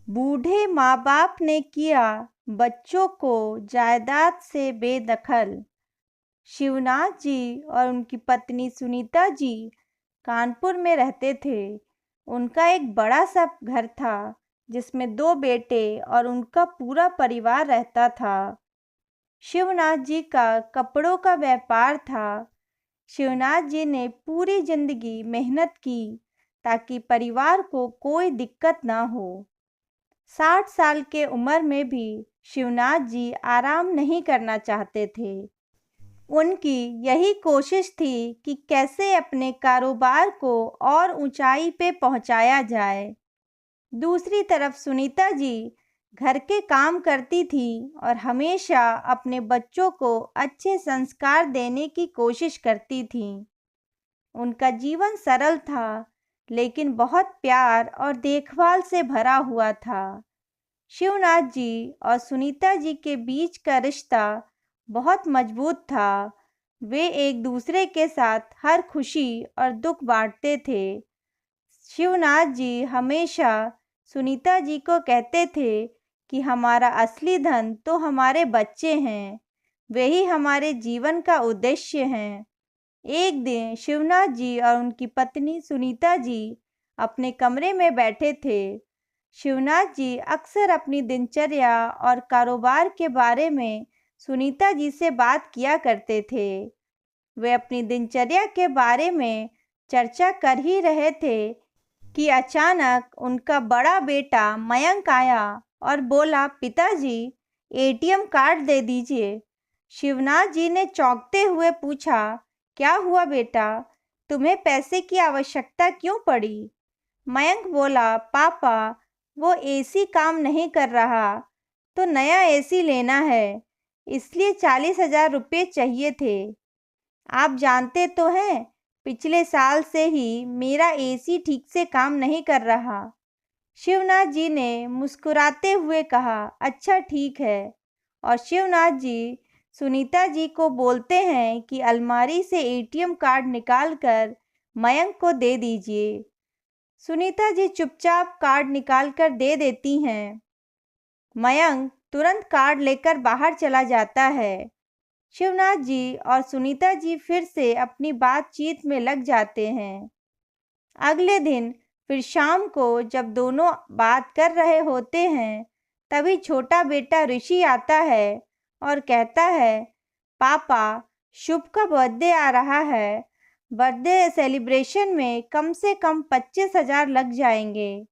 बूढ़े माँ बाप ने किया बच्चों को जायदाद से बेदखल। शिवनाथ जी और उनकी पत्नी सुनीता जी कानपुर में रहते थे। उनका एक बड़ा सा घर था जिसमें 2 बेटे और उनका पूरा परिवार रहता था। शिवनाथ जी का कपड़ों का व्यापार था। शिवनाथ जी ने पूरी जिंदगी मेहनत की ताकि परिवार को कोई दिक्कत ना हो। 60 साल के उम्र में भी शिवनाथ जी आराम नहीं करना चाहते थे। उनकी यही कोशिश थी कि कैसे अपने कारोबार को और ऊंचाई पे पहुंचाया जाए। दूसरी तरफ सुनीता जी घर के काम करती थी और हमेशा अपने बच्चों को अच्छे संस्कार देने की कोशिश करती थी। उनका जीवन सरल था लेकिन बहुत प्यार और देखभाल से भरा हुआ था। शिवनाथ जी और सुनीता जी के बीच का रिश्ता बहुत मजबूत था। वे एक दूसरे के साथ हर खुशी और दुख बांटते थे। शिवनाथ जी हमेशा सुनीता जी को कहते थे कि हमारा असली धन तो हमारे बच्चे हैं, वे ही हमारे जीवन का उद्देश्य हैं। एक दिन शिवनाथ जी और उनकी पत्नी सुनीता जी अपने कमरे में बैठे थे। शिवनाथ जी अक्सर अपनी दिनचर्या और कारोबार के बारे में सुनीता जी से बात किया करते थे। वे अपनी दिनचर्या के बारे में चर्चा कर ही रहे थे कि अचानक उनका बड़ा बेटा मयंक आया और बोला, पिताजी एटीएम कार्ड दे दीजिए। शिवनाथ जी ने चौंकते हुए पूछा, क्या हुआ बेटा, तुम्हें पैसे की आवश्यकता क्यों पड़ी? मयंक बोला, पापा वो एसी काम नहीं कर रहा तो नया एसी लेना है, इसलिए 40,000 रुपये चाहिए थे। आप जानते तो हैं पिछले साल से ही मेरा एसी ठीक से काम नहीं कर रहा। शिवनाथ जी ने मुस्कुराते हुए कहा, अच्छा ठीक है। और शिवनाथ जी सुनीता जी को बोलते हैं कि अलमारी से एटीएम कार्ड निकालकर मयंक को दे दीजिए। सुनीता जी चुपचाप कार्ड निकालकर दे देती हैं। मयंक तुरंत कार्ड लेकर बाहर चला जाता है। शिवनाथ जी और सुनीता जी फिर से अपनी बातचीत में लग जाते हैं। अगले दिन फिर शाम को जब दोनों बात कर रहे होते हैं तभी छोटा बेटा ऋषि आता है और कहता है, पापा शुभ का बर्थडे आ रहा है, बर्थडे सेलिब्रेशन में कम से कम 25,000 लग जाएंगे।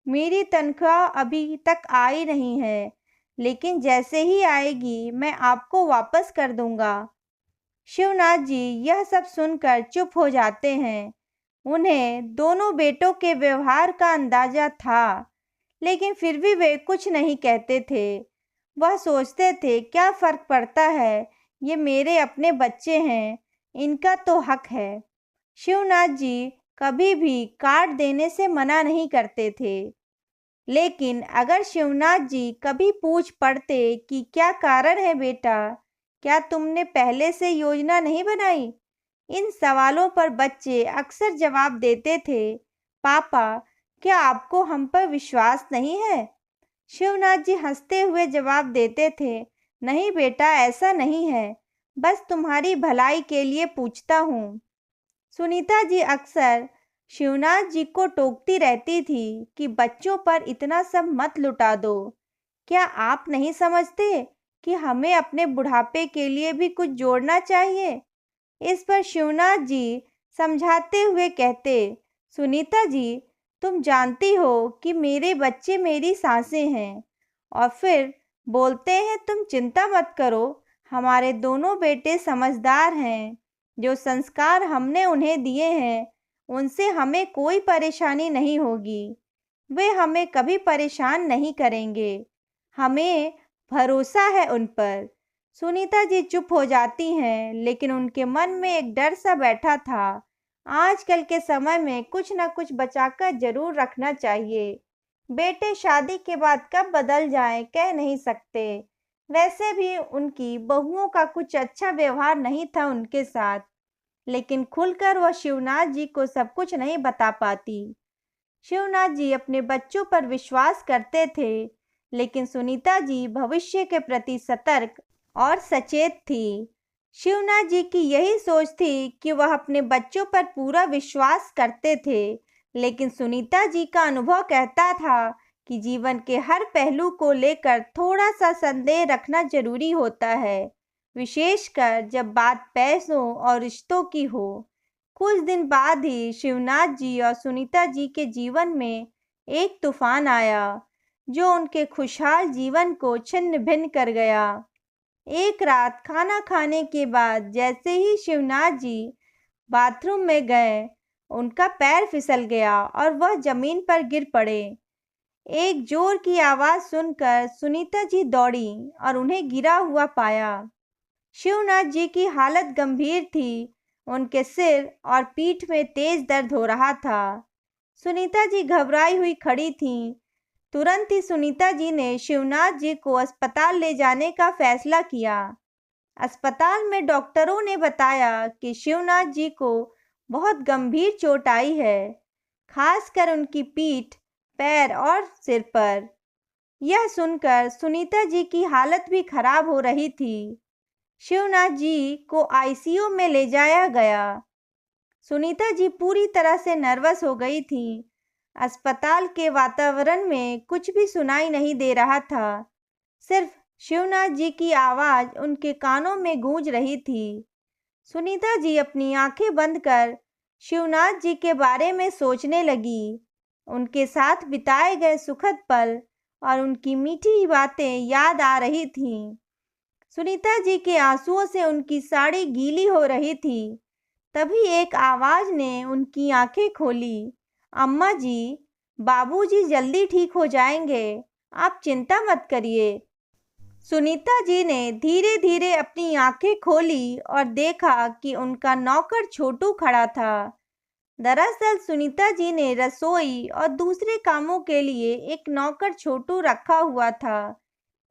मेरी तनख्वाह अभी तक आई नहीं है, लेकिन जैसे ही आएगी मैं आपको वापस कर दूंगा। शिवनाथ जी यह सब सुनकर चुप हो जाते हैं। उन्हें दोनों बेटों के व्यवहार का अंदाजा था, लेकिन फिर भी वे कुछ नहीं कहते थे। वह सोचते थे, क्या फर्क पड़ता है, ये मेरे अपने बच्चे हैं, इनका तो हक है। शिवनाथ जी कभी भी कार्ड देने से मना नहीं करते थे, लेकिन अगर शिवनाथ जी कभी पूछ पड़ते कि क्या कारण है बेटा, क्या तुमने पहले से योजना नहीं बनाई? इन सवालों पर बच्चे अक्सर जवाब देते थे, पापा क्या आपको हम पर विश्वास नहीं है? शिवनाथ जी हंसते हुए जवाब देते थे, नहीं बेटा ऐसा नहीं है, बस तुम्हारी भलाई के लिए पूछता हूँ। सुनीता जी अक्सर शिवनाथ जी को टोकती रहती थी कि बच्चों पर इतना सब मत लुटा दो। क्या आप नहीं समझते कि हमें अपने बुढ़ापे के लिए भी कुछ जोड़ना चाहिए? इस पर शिवनाथ जी समझाते हुए कहते, सुनीता जी तुम जानती हो कि मेरे बच्चे मेरी सांसें हैं। और फिर बोलते हैं, तुम चिंता मत करो, हमारे दोनों बेटे समझदार हैं। जो संस्कार हमने उन्हें दिए हैं उनसे हमें कोई परेशानी नहीं होगी। वे हमें कभी परेशान नहीं करेंगे, हमें भरोसा है उन पर। सुनीता जी चुप हो जाती हैं, लेकिन उनके मन में एक डर सा बैठा था। आजकल के समय में कुछ न कुछ बचाकर जरूर रखना चाहिए। बेटे शादी के बाद कब बदल जाएं कह नहीं सकते। वैसे भी उनकी बहुओं का कुछ अच्छा व्यवहार नहीं था उनके साथ, लेकिन खुलकर वह शिवनाथ जी को सब कुछ नहीं बता पाती। शिवनाथ जी अपने बच्चों पर विश्वास करते थे, लेकिन सुनीता जी भविष्य के प्रति सतर्क और सचेत थी। शिवनाथ जी की यही सोच थी कि वह अपने बच्चों पर पूरा विश्वास करते थे, लेकिन सुनीता जी का अनुभव कहता था कि जीवन के हर पहलू को लेकर थोड़ा सा संदेह रखना जरूरी होता है, विशेषकर जब बात पैसों और रिश्तों की हो। कुछ दिन बाद ही शिवनाथ जी और सुनीता जी के जीवन में एक तूफान आया, जो उनके खुशहाल जीवन को छिन्न भिन्न कर गया। एक रात खाना खाने के बाद जैसे ही शिवनाथ जी बाथरूम में गए, उनका पैर फिसल गया और वह जमीन पर गिर पड़े। एक जोर की आवाज सुनकर सुनीता जी दौड़ी और उन्हें गिरा हुआ पाया। शिवनाथ जी की हालत गंभीर थी, उनके सिर और पीठ में तेज दर्द हो रहा था। सुनीता जी घबराई हुई खड़ी थीं। तुरंत ही सुनीता जी ने शिवनाथ जी को अस्पताल ले जाने का फैसला किया। अस्पताल में डॉक्टरों ने बताया कि शिवनाथ जी को बहुत गंभीर चोट आई है, खासकर उनकी पीठ, पैर और सिर पर। यह सुनकर सुनीता जी की हालत भी खराब हो रही थी। शिवनाथ जी को आईसीयू में ले जाया गया। सुनीता जी पूरी तरह से नर्वस हो गई थीं। अस्पताल के वातावरण में कुछ भी सुनाई नहीं दे रहा था, सिर्फ शिवनाथ जी की आवाज उनके कानों में गूंज रही थी। सुनीता जी अपनी आंखें बंद कर शिवनाथ जी के बारे में सोचने लगी। उनके साथ बिताए गए सुखद पल और उनकी मीठी बातें याद आ रही थीं। सुनीता जी के आंसुओं से उनकी साड़ी गीली हो रही थी। तभी एक आवाज ने उनकी आंखें खोली। अम्मा जी, बाबूजी जल्दी ठीक हो जाएंगे, आप चिंता मत करिए। सुनीता जी ने धीरे धीरे अपनी आंखें खोली और देखा कि उनका नौकर छोटू खड़ा था। दरअसल सुनीता जी ने रसोई और दूसरे कामों के लिए एक नौकर छोटू रखा हुआ था,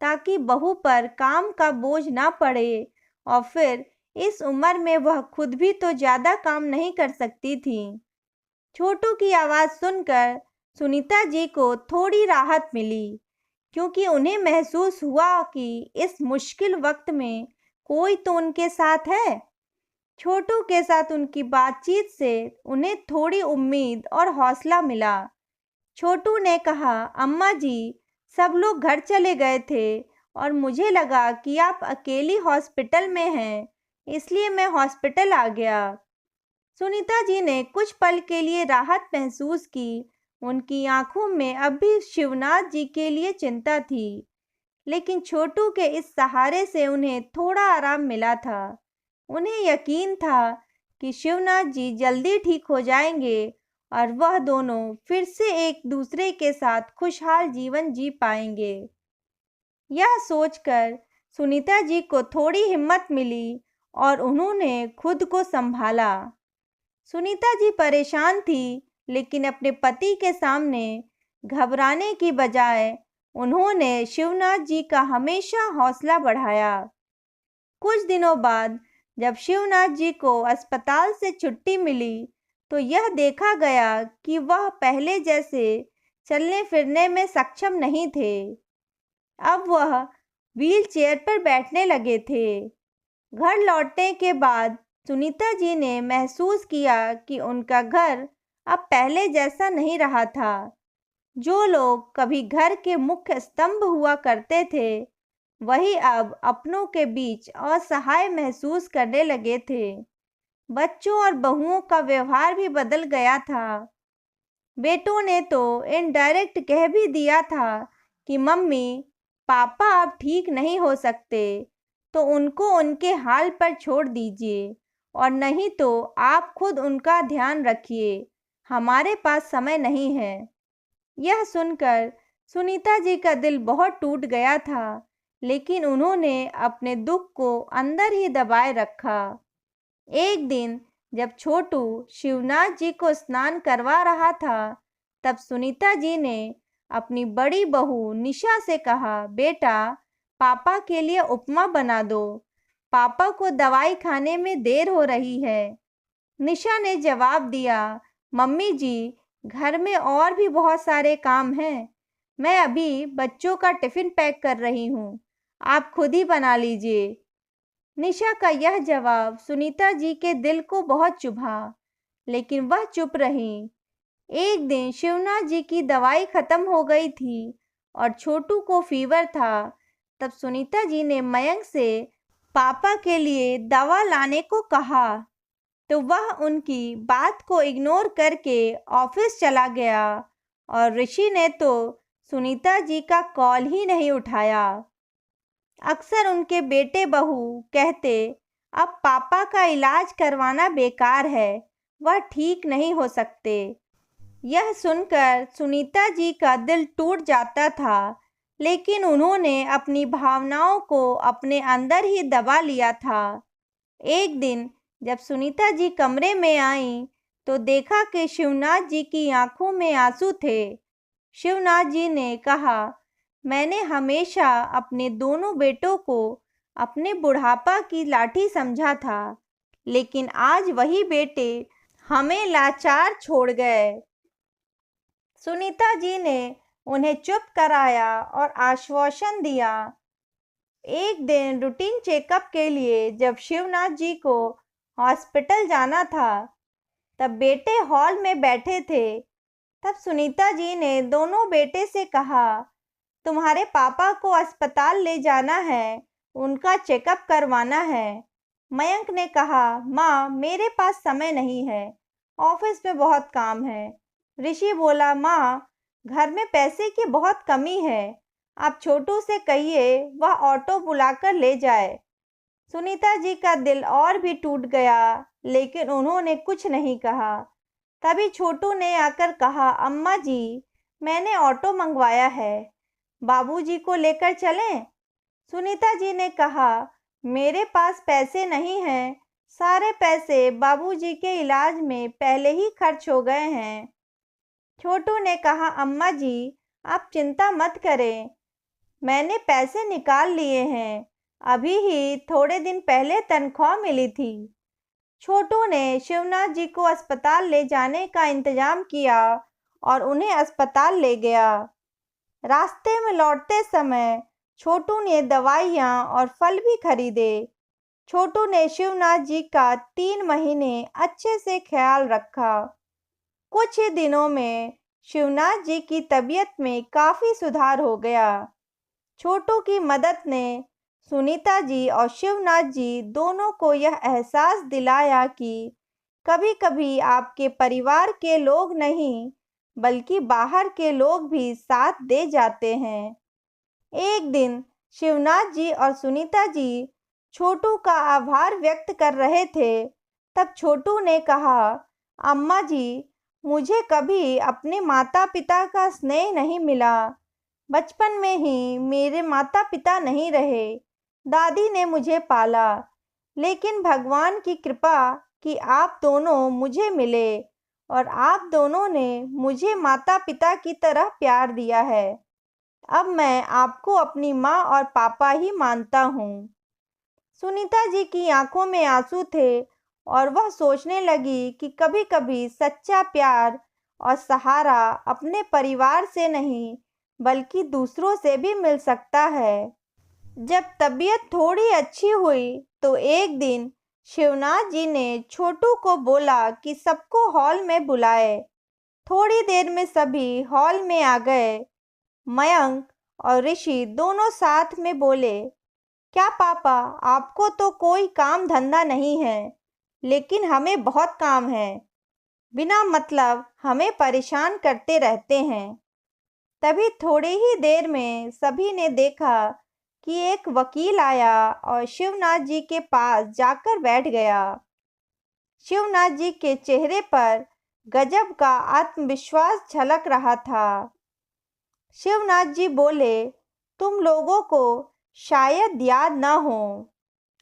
ताकि बहू पर काम का बोझ ना पड़े, और फिर इस उम्र में वह खुद भी तो ज्यादा काम नहीं कर सकती थी। छोटू की आवाज सुनकर सुनीता जी को थोड़ी राहत मिली, क्योंकि उन्हें महसूस हुआ कि इस मुश्किल वक्त में कोई तो उनके साथ है। छोटू के साथ उनकी बातचीत से उन्हें थोड़ी उम्मीद और हौसला मिला। छोटू ने कहा, अम्मा जी, सब लोग घर चले गए थे और मुझे लगा कि आप अकेली हॉस्पिटल में हैं, इसलिए मैं हॉस्पिटल आ गया। सुनीता जी ने कुछ पल के लिए राहत महसूस की। उनकी आंखों में अब भी शिवनाथ जी के लिए चिंता थी, लेकिन छोटू के इस सहारे से उन्हें थोड़ा आराम मिला था। उन्हें यकीन था कि शिवनाथ जी जल्दी ठीक हो जाएंगे और वह दोनों फिर से एक दूसरे के साथ खुशहाल जीवन जी पाएंगे। यह सोचकर सुनीता जी को थोड़ी हिम्मत मिली और उन्होंने खुद को संभाला। सुनीता जी परेशान थी, लेकिन अपने पति के सामने घबराने की बजाय उन्होंने शिवनाथ जी का हमेशा हौसला बढ़ाया। कुछ दिनों बाद जब शिवनाथ जी को अस्पताल से छुट्टी मिली, तो यह देखा गया कि वह पहले जैसे चलने फिरने में सक्षम नहीं थे। अब वह व्हील चेयर पर बैठने लगे थे। घर लौटने के बाद सुनीता जी ने महसूस किया कि उनका घर अब पहले जैसा नहीं रहा था। जो लोग कभी घर के मुख्य स्तंभ हुआ करते थे, वही अब अपनों के बीच असहाय महसूस करने लगे थे। बच्चों और बहुओं का व्यवहार भी बदल गया था। बेटों ने तो इनडायरेक्ट कह भी दिया था कि मम्मी, पापा अब ठीक नहीं हो सकते, तो उनको उनके हाल पर छोड़ दीजिए, और नहीं तो आप खुद उनका ध्यान रखिए, हमारे पास समय नहीं है। यह सुनकर सुनीता जी का दिल बहुत टूट गया था, लेकिन उन्होंने अपने दुख को अंदर ही दबाए रखा। एक दिन जब छोटू शिवनाथ जी को स्नान करवा रहा था, तब सुनीता जी ने अपनी बड़ी बहू निशा से कहा, बेटा, पापा के लिए उपमा बना दो, पापा को दवाई खाने में देर हो रही है। निशा ने जवाब दिया, मम्मी जी, घर में और भी बहुत सारे काम हैं। मैं अभी बच्चों का टिफिन पैक कर रही हूँ, आप खुद ही बना लीजिए। निशा का यह जवाब सुनीता जी के दिल को बहुत चुभा, लेकिन वह चुप रहीं। एक दिन शिवनाथ जी की दवाई खत्म हो गई थी और छोटू को फीवर था। तब सुनीता जी ने मयंक से पापा के लिए दवा लाने को कहा, तो वह उनकी बात को इग्नोर करके ऑफिस चला गया और ऋषि ने तो सुनीता जी का कॉल ही नहीं उठाया। अक्सर उनके बेटे बहू कहते, अब पापा का इलाज करवाना बेकार है, वह ठीक नहीं हो सकते। यह सुनकर सुनीता जी का दिल टूट जाता था, लेकिन उन्होंने अपनी भावनाओं को अपने अंदर ही दबा लिया था। एक दिन जब सुनीता जी कमरे में आईं, तो देखा कि शिवनाथ जी की आंखों में आंसू थे। शिवनाथ जी ने कहा, मैंने हमेशा अपने दोनों बेटों को अपने बुढ़ापा की लाठी समझा था, लेकिन आज वही बेटे हमें लाचार छोड़ गए। सुनीता जी ने उन्हें चुप कराया और आश्वासन दिया। एक दिन रूटीन चेकअप के लिए जब शिवनाथ जी को हॉस्पिटल जाना था, तब बेटे हॉल में बैठे थे। तब सुनीता जी ने दोनों बेटे से कहा, तुम्हारे पापा को अस्पताल ले जाना है, उनका चेकअप करवाना है। मयंक ने कहा, माँ मेरे पास समय नहीं है, ऑफिस में बहुत काम है। ऋषि बोला, माँ घर में पैसे की बहुत कमी है, आप छोटू से कहिए वह ऑटो बुलाकर ले जाए। सुनीता जी का दिल और भी टूट गया, लेकिन उन्होंने कुछ नहीं कहा। तभी छोटू ने आकर कहा, अम्मा जी मैंने ऑटो मंगवाया है, बाबूजी को लेकर चलें? सुनीता जी ने कहा, मेरे पास पैसे नहीं हैं, सारे पैसे बाबूजी के इलाज में पहले ही खर्च हो गए हैं। छोटू ने कहा, अम्मा जी आप चिंता मत करें, मैंने पैसे निकाल लिए हैं, अभी ही थोड़े दिन पहले तनख्वाह मिली थी। छोटू ने शिवनाथ जी को अस्पताल ले जाने का इंतजाम किया और उन्हें अस्पताल ले गया। रास्ते में लौटते समय छोटू ने दवाइयाँ और फल भी खरीदे। छोटू ने शिवनाथ जी का 3 महीने अच्छे से ख्याल रखा। कुछ ही दिनों में शिवनाथ जी की तबीयत में काफ़ी सुधार हो गया। छोटू की मदद ने सुनीता जी और शिवनाथ जी दोनों को यह एहसास दिलाया कि कभी-कभी आपके परिवार के लोग नहीं, बल्कि बाहर के लोग भी साथ दे जाते हैं। एक दिन शिवनाथ जी और सुनीता जी छोटू का आभार व्यक्त कर रहे थे। तब छोटू ने कहा, अम्मा जी मुझे कभी अपने माता पिता का स्नेह नहीं मिला। बचपन में ही मेरे माता पिता नहीं रहे, दादी ने मुझे पाला, लेकिन भगवान की कृपा कि आप दोनों मुझे मिले और आप दोनों ने मुझे माता पिता की तरह प्यार दिया है। अब मैं आपको अपनी माँ और पापा ही मानता हूँ। सुनीता जी की आंखों में आंसू थे और वह सोचने लगी कि कभी-कभी सच्चा प्यार और सहारा अपने परिवार से नहीं, बल्कि दूसरों से भी मिल सकता है। जब तबीयत थोड़ी अच्छी हुई तो एक दिन शिवनाथ जी ने छोटू को बोला कि सबको हॉल में बुलाए। थोड़ी देर में सभी हॉल में आ गए। मयंक और ऋषि दोनों साथ में बोले, क्या पापा आपको तो कोई काम धंधा नहीं है, लेकिन हमें बहुत काम है, बिना मतलब हमें परेशान करते रहते हैं। तभी थोड़ी ही देर में सभी ने देखा कि एक वकील आया और शिवनाथ जी के पास जाकर बैठ गया। शिवनाथ जी के चेहरे पर गजब का आत्मविश्वास झलक रहा था। शिवनाथ जी बोले, तुम लोगों को शायद याद ना हो,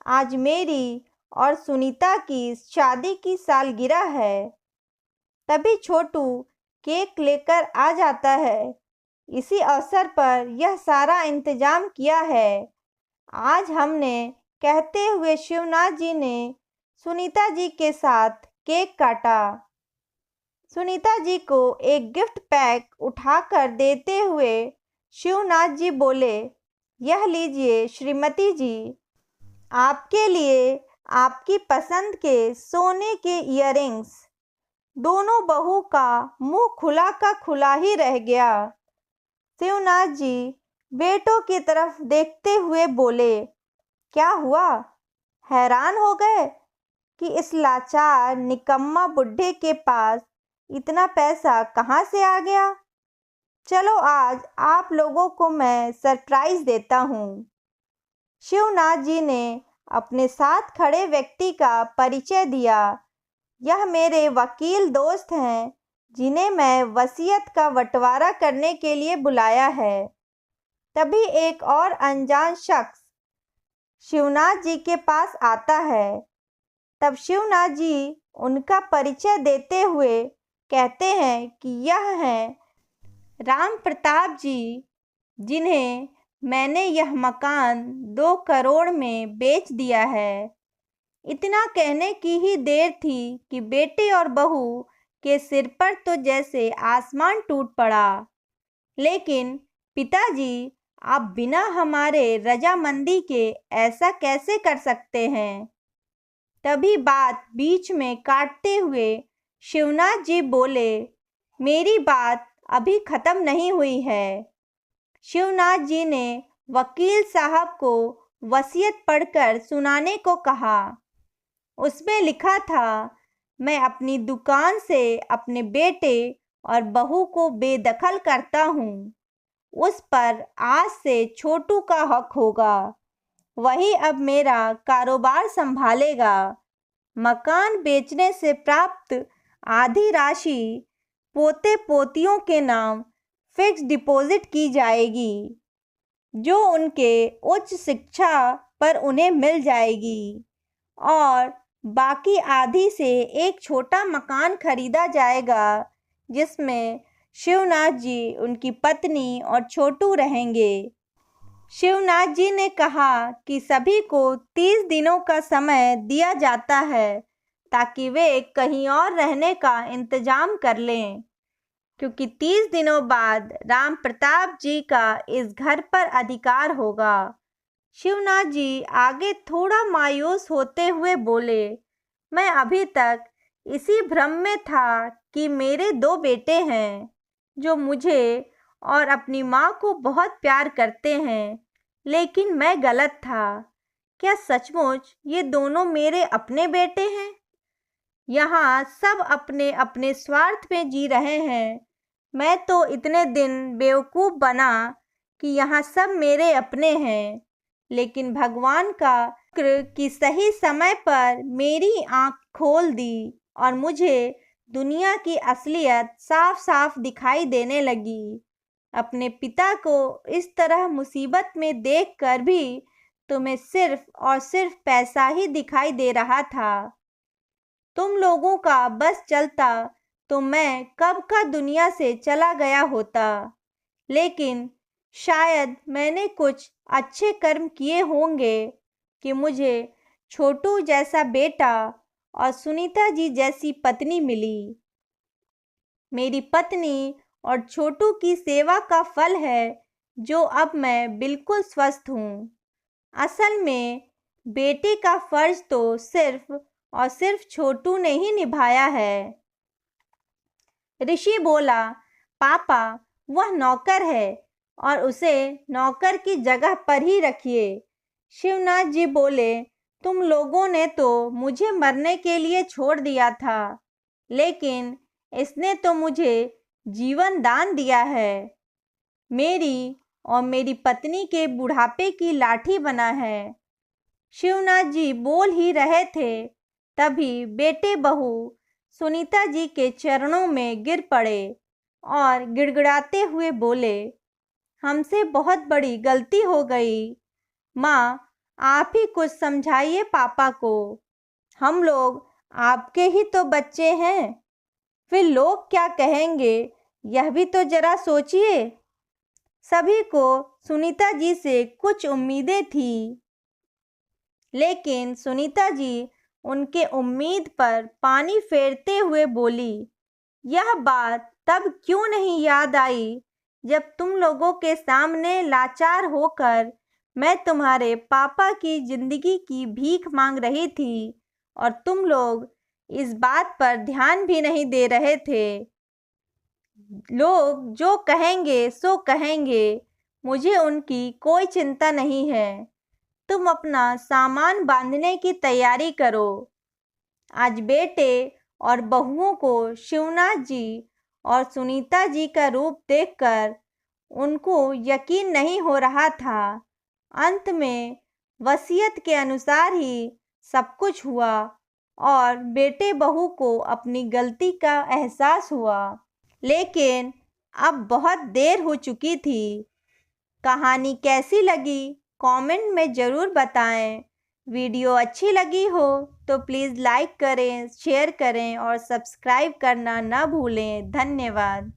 आज मेरी और सुनीता की शादी की सालगिरह है। तभी छोटू केक लेकर आ जाता है। इसी अवसर पर यह सारा इंतजाम किया है। आज हमने, कहते हुए शिवनाथ जी ने सुनीता जी के साथ केक काटा। सुनीता जी को एक गिफ्ट पैक उठाकर देते हुए शिवनाथ जी बोले, यह लीजिए श्रीमती जी, आपके लिए आपकी पसंद के सोने के इयररिंग्स। दोनों बहू का मुंह खुला का खुला ही रह गया। शिवनाथ जी बेटों की तरफ देखते हुए बोले, क्या हुआ? हैरान हो गए कि इस लाचार निकम्मा बुढ़े के पास इतना पैसा कहाँ से आ गया? चलो आज आप लोगों को मैं सरप्राइज देता हूँ। शिवनाथ जी ने अपने साथ खड़े व्यक्ति का परिचय दिया। यह मेरे वकील दोस्त हैं जिन्हें मैं वसीयत का बंटवारा करने के लिए बुलाया है। तभी एक और अनजान शख्स शिवनाथ जी के पास आता है। तब शिवनाथ जी उनका परिचय देते हुए कहते हैं कि यह हैं राम प्रताप जी, जिन्हें मैंने यह मकान 2 करोड़ में बेच दिया है। इतना कहने की ही देर थी कि बेटे और बहू के सिर पर तो जैसे आसमान टूट पड़ा। लेकिन पिताजी, आप बिना हमारे रजामंदी के ऐसा कैसे कर सकते हैं? तभी बात बीच में काटते हुए शिवनाथ जी बोले, मेरी बात अभी खत्म नहीं हुई है। शिवनाथ जी ने वकील साहब को वसीयत पढ़कर सुनाने को कहा। उसमें लिखा था, मैं अपनी दुकान से अपने बेटे और बहू को बेदखल करता हूँ। उस पर आज से छोटू का हक होगा। वही अब मेरा कारोबार संभालेगा। मकान बेचने से प्राप्त आधी राशि पोते पोतियों के नाम फिक्स डिपॉजिट की जाएगी, जो उनके उच्च शिक्षा पर उन्हें मिल जाएगी, और बाकी आधी से एक छोटा मकान खरीदा जाएगा जिसमें शिवनाथ जी, उनकी पत्नी और छोटू रहेंगे। शिवनाथ जी ने कहा कि सभी को 30 दिनों का समय दिया जाता है ताकि वे कहीं और रहने का इंतजाम कर लें, क्योंकि 30 दिनों बाद राम प्रताप जी का इस घर पर अधिकार होगा। शिवनाथ जी आगे थोड़ा मायूस होते हुए बोले, मैं अभी तक इसी भ्रम में था कि मेरे 2 बेटे हैं जो मुझे और अपनी माँ को बहुत प्यार करते हैं, लेकिन मैं गलत था। क्या सचमुच ये दोनों मेरे अपने बेटे हैं? यहाँ सब अपने अपने स्वार्थ में जी रहे हैं। मैं तो इतने दिन बेवकूफ़ बना कि यहाँ सब मेरे अपने हैं, लेकिन भगवान का शुक्र कि सही समय पर मेरी आँख खोल दी और मुझे दुनिया की असलियत साफ साफ दिखाई देने लगी। अपने पिता को इस तरह मुसीबत में देखकर भी तुम्हें सिर्फ और सिर्फ पैसा ही दिखाई दे रहा था। तुम लोगों का बस चलता तो मैं कब का दुनिया से चला गया होता, लेकिन शायद मैंने कुछ अच्छे कर्म किए होंगे कि मुझे छोटू जैसा बेटा और सुनीता जी जैसी पत्नी मिली। मेरी पत्नी और छोटू की सेवा का फल है जो अब मैं बिल्कुल स्वस्थ हूँ। असल में बेटे का फर्ज तो सिर्फ और सिर्फ छोटू ने ही निभाया है। ऋषि बोला, पापा, वह नौकर है और उसे नौकर की जगह पर ही रखिए। शिवनाथ जी बोले, तुम लोगों ने तो मुझे मरने के लिए छोड़ दिया था, लेकिन इसने तो मुझे जीवन दान दिया है। मेरी और मेरी पत्नी के बुढ़ापे की लाठी बना है। शिवनाथ जी बोल ही रहे थे, तभी बेटे बहू सुनीता जी के चरणों में गिर पड़े और गिड़गिड़ाते हुए बोले, हमसे बहुत बड़ी गलती हो गई। माँ, आप ही कुछ समझाइए पापा को। हम लोग आपके ही तो बच्चे हैं, फिर लोग क्या कहेंगे यह भी तो जरा सोचिए। सभी को सुनीता जी से कुछ उम्मीदें थी, लेकिन सुनीता जी उनके उम्मीद पर पानी फेरते हुए बोली, यह बात तब क्यों नहीं याद आई जब तुम लोगों के सामने लाचार होकर मैं तुम्हारे पापा की जिंदगी की भीख मांग रही थी और तुम लोग इस बात पर ध्यान भी नहीं दे रहे थे। लोग जो कहेंगे सो कहेंगे, मुझे उनकी कोई चिंता नहीं है। तुम अपना सामान बांधने की तैयारी करो। आज बेटे और बहुओं को शिवनाथ जी और सुनीता जी का रूप देखकर उनको यकीन नहीं हो रहा था। अंत में वसीयत के अनुसार ही सब कुछ हुआ और बेटे बहू को अपनी गलती का एहसास हुआ। लेकिन अब बहुत देर हो चुकी थी। कहानी कैसी लगी कमेंट में ज़रूर बताएं। वीडियो अच्छी लगी हो तो प्लीज़ लाइक करें, शेयर करें और सब्सक्राइब करना ना भूलें। धन्यवाद।